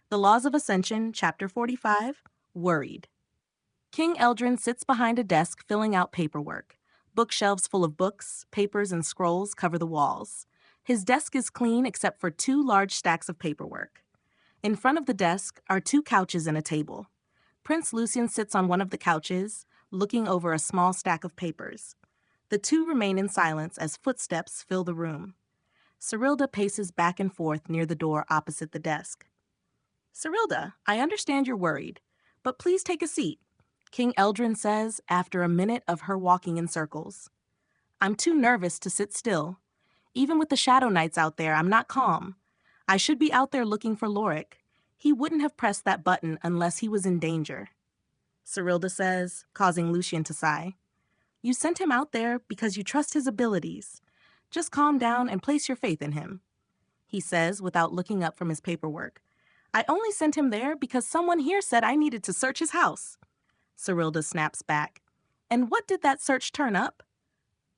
The Laws of Ascension, Chapter 45, Worried. King Eldrin sits behind a desk filling out paperwork. Bookshelves full of books, papers, and scrolls cover the walls. His desk is clean except for two large stacks of paperwork. In front of the desk are two couches and a table. Prince Lucian sits on one of the couches, looking over a small stack of papers. The two remain in silence as footsteps fill the room. Cyrilda paces back and forth near the door opposite the desk. Cyrilda, I understand you're worried, but please take a seat, King Eldrin says after a minute of her walking in circles. I'm too nervous to sit still. Even with the Shadow Knights out there, I'm not calm. I should be out there looking for Lorik. He wouldn't have pressed that button unless he was in danger. Cyrilda says, causing Lucian to sigh. You sent him out there because you trust his abilities. Just calm down and place your faith in him, he says without looking up from his paperwork. I only sent him there because someone here said I needed to search his house. Cyrilda snaps back. And what did that search turn up?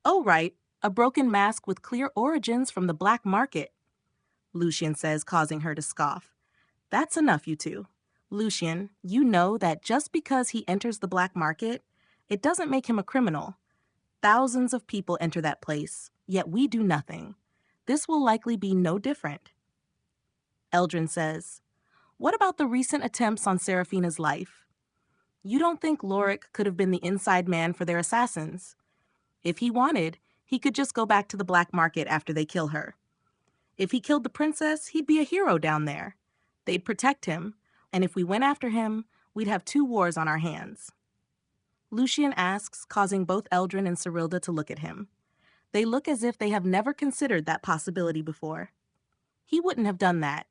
Oh, right, a broken mask with clear origins from the black market, Lucian says, causing her to scoff. That's enough, you two. Lucian, you know that just because he enters the black market, it doesn't make him a criminal. Thousands of people enter that place, yet we do nothing. This will likely be no different. Eldrin says, what about the recent attempts on Seraphina's life? You don't think Lorik could have been the inside man for their assassins? If he wanted, he could just go back to the black market after they kill her. If he killed the princess, he'd be a hero down there. They'd protect him, and if we went after him, we'd have 2 wars on our hands. Lucian asks, causing both Eldrin and Cyrilda to look at him. They look as if they have never considered that possibility before. He wouldn't have done that,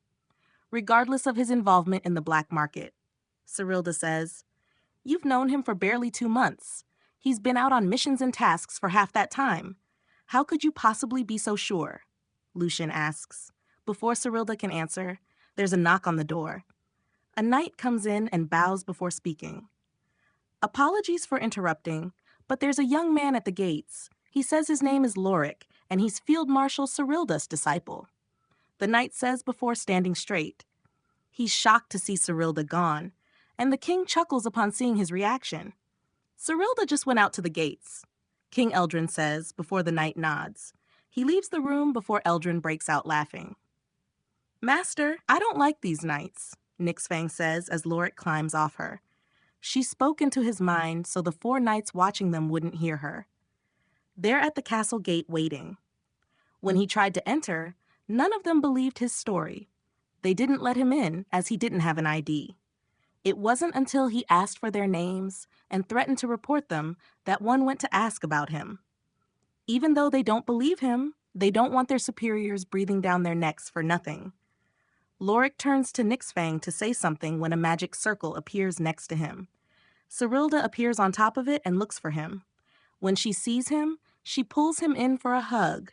regardless of his involvement in the black market. Cyrilda says, You've known him for barely 2 months. He's been out on missions and tasks for half that time. How could you possibly be so sure? Lucian asks. Before Cyrilda can answer, there's a knock on the door. A knight comes in and bows before speaking. Apologies for interrupting, but there's a young man at the gates. He says his name is Lorik, and he's Field Marshal Cyrilda's disciple. The knight says before standing straight. He's shocked to see Cyrilda gone, and the king chuckles upon seeing his reaction. Cyrilda just went out to the gates, King Eldrin says before the knight nods. He leaves the room before Eldrin breaks out laughing. Master, I don't like these knights, Nixfang says as Lorik climbs off her. She spoke into his mind so the 4 knights watching them wouldn't hear her. They're at the castle gate waiting. When he tried to enter, none of them believed his story. They didn't let him in as he didn't have an ID. It wasn't until he asked for their names and threatened to report them that one went to ask about him. Even though they don't believe him, they don't want their superiors breathing down their necks for nothing. Lorik turns to Nixfang to say something when a magic circle appears next to him. Cyrilda appears on top of it and looks for him. When she sees him, she pulls him in for a hug.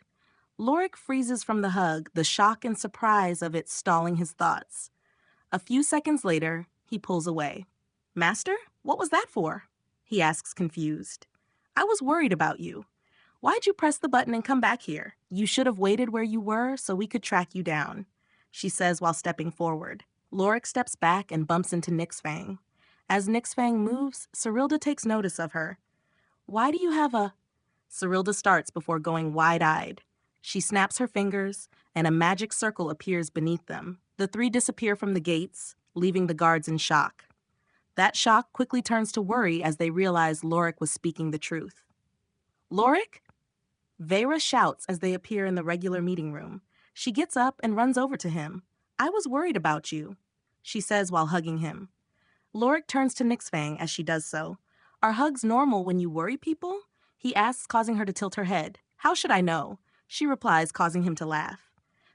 Lorik freezes from the hug, the shock and surprise of it stalling his thoughts. A few seconds later, he pulls away. Master, what was that for? He asks, confused. I was worried about you. Why'd you press the button and come back here? You should have waited where you were so we could track you down, she says while stepping forward. Lorik steps back and bumps into Nixfang. As Nixfang moves, Cyrilda takes notice of her. Why do you have a... Cyrilda starts before going wide-eyed. She snaps her fingers, and a magic circle appears beneath them. The 3 disappear from the gates, leaving the guards in shock. That shock quickly turns to worry as they realize Lorik was speaking the truth. Lorik? Vera shouts as they appear in the regular meeting room. She gets up and runs over to him. I was worried about you, she says while hugging him. Lorik turns to Nixfang as she does so. Are hugs normal when you worry people? He asks, causing her to tilt her head. How should I know? She replies, causing him to laugh.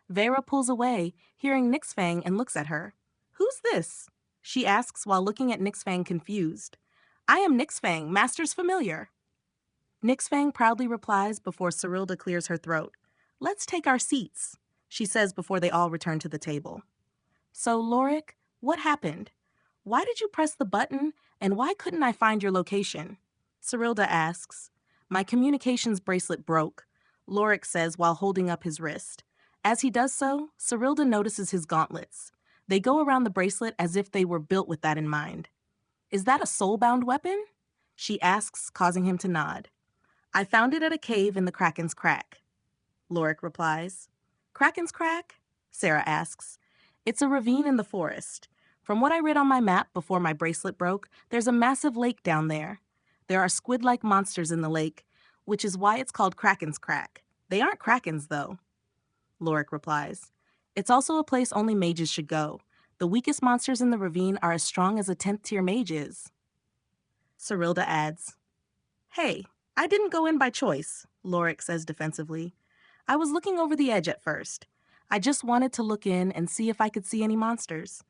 Vera pulls away, hearing Nixfang, and looks at her. Who's this? She asks while looking at Nixfang confused. I am Nixfang, Master's familiar. Nixfang proudly replies before Cyrilda clears her throat. Let's take our seats, she says before they all return to the table. So, Lorik, what happened? Why did you press the button, and why couldn't I find your location? Cyrilda asks. My communications bracelet broke, Lorik says while holding up his wrist. As he does so, Cyrilda notices his gauntlets. They go around the bracelet as if they were built with that in mind. Is that a soul-bound weapon? She asks, causing him to nod. I found it at a cave in the Kraken's Crack, Lorik replies. Kraken's Crack? Sarah asks. It's a ravine in the forest. From what I read on my map before my bracelet broke, there's a massive lake down there. There are squid-like monsters in the lake, which is why it's called Kraken's Crack. They aren't krakens, though, Lorik replies. It's also a place only mages should go. The weakest monsters in the ravine are as strong as a 10th tier mage is. Cyrilda adds, Hey, I didn't go in by choice, Lorik says defensively. I was looking over the edge at first. I just wanted to look in and see if I could see any monsters.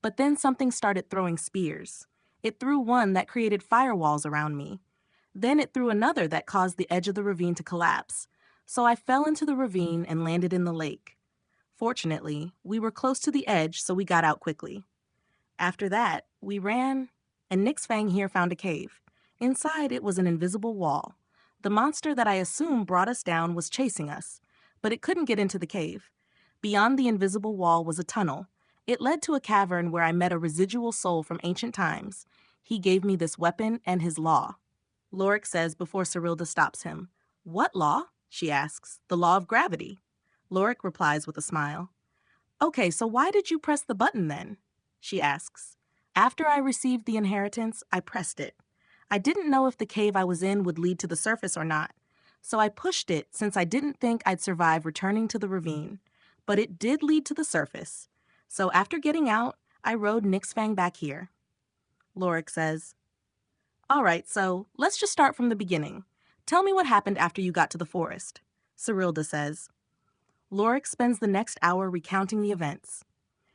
But then something started throwing spears. It threw one that created firewalls around me. Then it threw another that caused the edge of the ravine to collapse. So I fell into the ravine and landed in the lake. Fortunately, we were close to the edge, so we got out quickly. After that, we ran, and Nixfang here found a cave. Inside, it was an invisible wall. The monster that I assume brought us down was chasing us, but it couldn't get into the cave. Beyond the invisible wall was a tunnel. It led to a cavern where I met a residual soul from ancient times. He gave me this weapon and his law, Lorik says before Cyrilda stops him. What law? She asks. The law of gravity. Lorik replies with a smile. Okay, so why did you press the button then? She asks. After I received the inheritance, I pressed it. I didn't know if the cave I was in would lead to the surface or not, so I pushed it since I didn't think I'd survive returning to the ravine. But it did lead to the surface. So after getting out, I rode Nixfang back here. Lorik says, All right, so let's just start from the beginning. Tell me what happened after you got to the forest, Cyrilda says. Lorik spends the next hour recounting the events.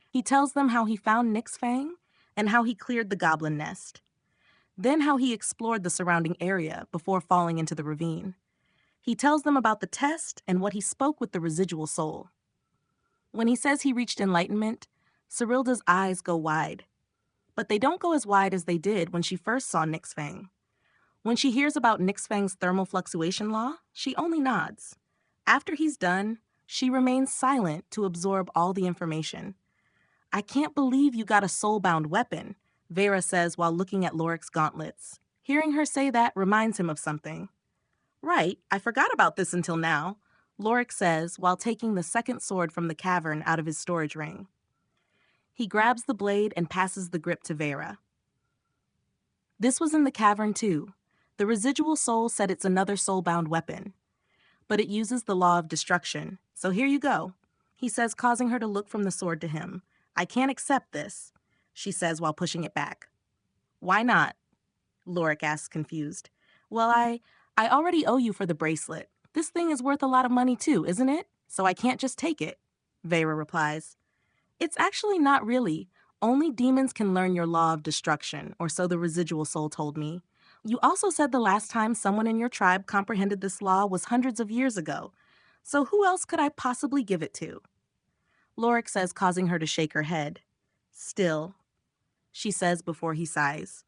He tells them how he found Nixfang and how he cleared the goblin nest. Then how he explored the surrounding area before falling into the ravine. He tells them about the test and what he spoke with the residual soul. When he says he reached enlightenment, Cyrilda's eyes go wide. But they don't go as wide as they did when she first saw Nixfang. When she hears about Nixfang's thermal fluctuation law, she only nods. After he's done, she remains silent to absorb all the information. I can't believe you got a soul-bound weapon, Vera says while looking at Lorik's gauntlets. Hearing her say that reminds him of something. Right, I forgot about this until now, Lorik says while taking the second sword from the cavern out of his storage ring. He grabs the blade and passes the grip to Vera. This was in the cavern too. The residual soul said it's another soul-bound weapon. But it uses the law of destruction, so here you go, he says, causing her to look from the sword to him. I can't accept this, she says while pushing it back. Why not? Lorik asks, confused. Well, I already owe you for the bracelet. This thing is worth a lot of money too, isn't it? So I can't just take it, Vera replies. It's actually not really. Only demons can learn your law of destruction, or so the residual soul told me. You also said the last time someone in your tribe comprehended this law was hundreds of years ago. So who else could I possibly give it to? Lorik says, causing her to shake her head. Still, she says before he sighs.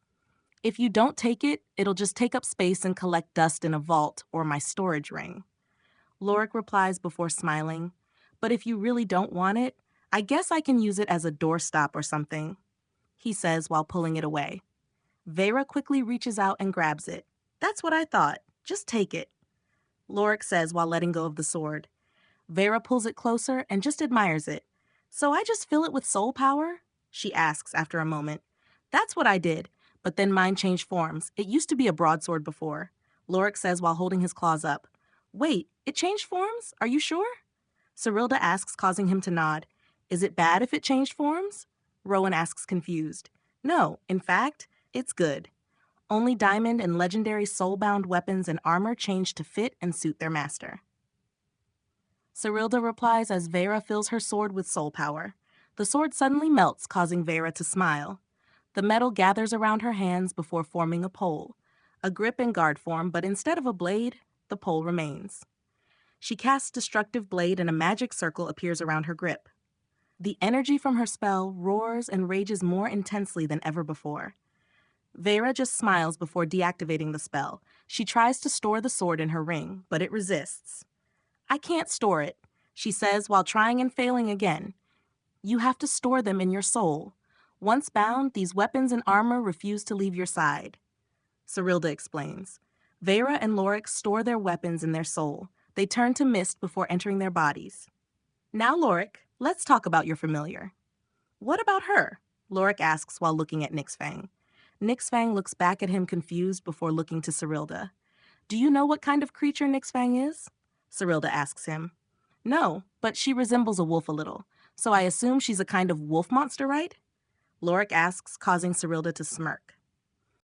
If you don't take it, it'll just take up space and collect dust in a vault or my storage ring. Lorik replies before smiling. But if you really don't want it, I guess I can use it as a doorstop or something, he says while pulling it away. Vera quickly reaches out and grabs it. That's what I thought. Just take it, Lorik says while letting go of the sword. Vera pulls it closer and just admires it. So I just fill it with soul power? She asks after a moment. That's what I did, but then mine changed forms. It used to be a broadsword before, Lorik says while holding his claws up. Wait, it changed forms? Are you sure? Cyrilda asks, causing him to nod. Is it bad if it changed forms? Rowan asks, confused. No, in fact, it's good. Only diamond and legendary soul-bound weapons and armor change to fit and suit their master. Cyrilda replies as Vera fills her sword with soul power. The sword suddenly melts, causing Vera to smile. The metal gathers around her hands before forming a pole. A grip and guard form, but instead of a blade, the pole remains. She casts Destructive Blade and a magic circle appears around her grip. The energy from her spell roars and rages more intensely than ever before. Vera just smiles before deactivating the spell. She tries to store the sword in her ring, but it resists. I can't store it, she says while trying and failing again. You have to store them in your soul. Once bound, these weapons and armor refuse to leave your side. Cyrilda explains. Vera and Lorik store their weapons in their soul. They turn to mist before entering their bodies. Now, Lorik, let's talk about your familiar. What about her? Lorik asks while looking at Nixfang. Nixfang looks back at him confused before looking to Cyrilda. Do you know what kind of creature Nixfang is? Cyrilda asks him. No, but she resembles a wolf a little, so I assume she's a kind of wolf monster, right? Lorik asks, causing Cyrilda to smirk.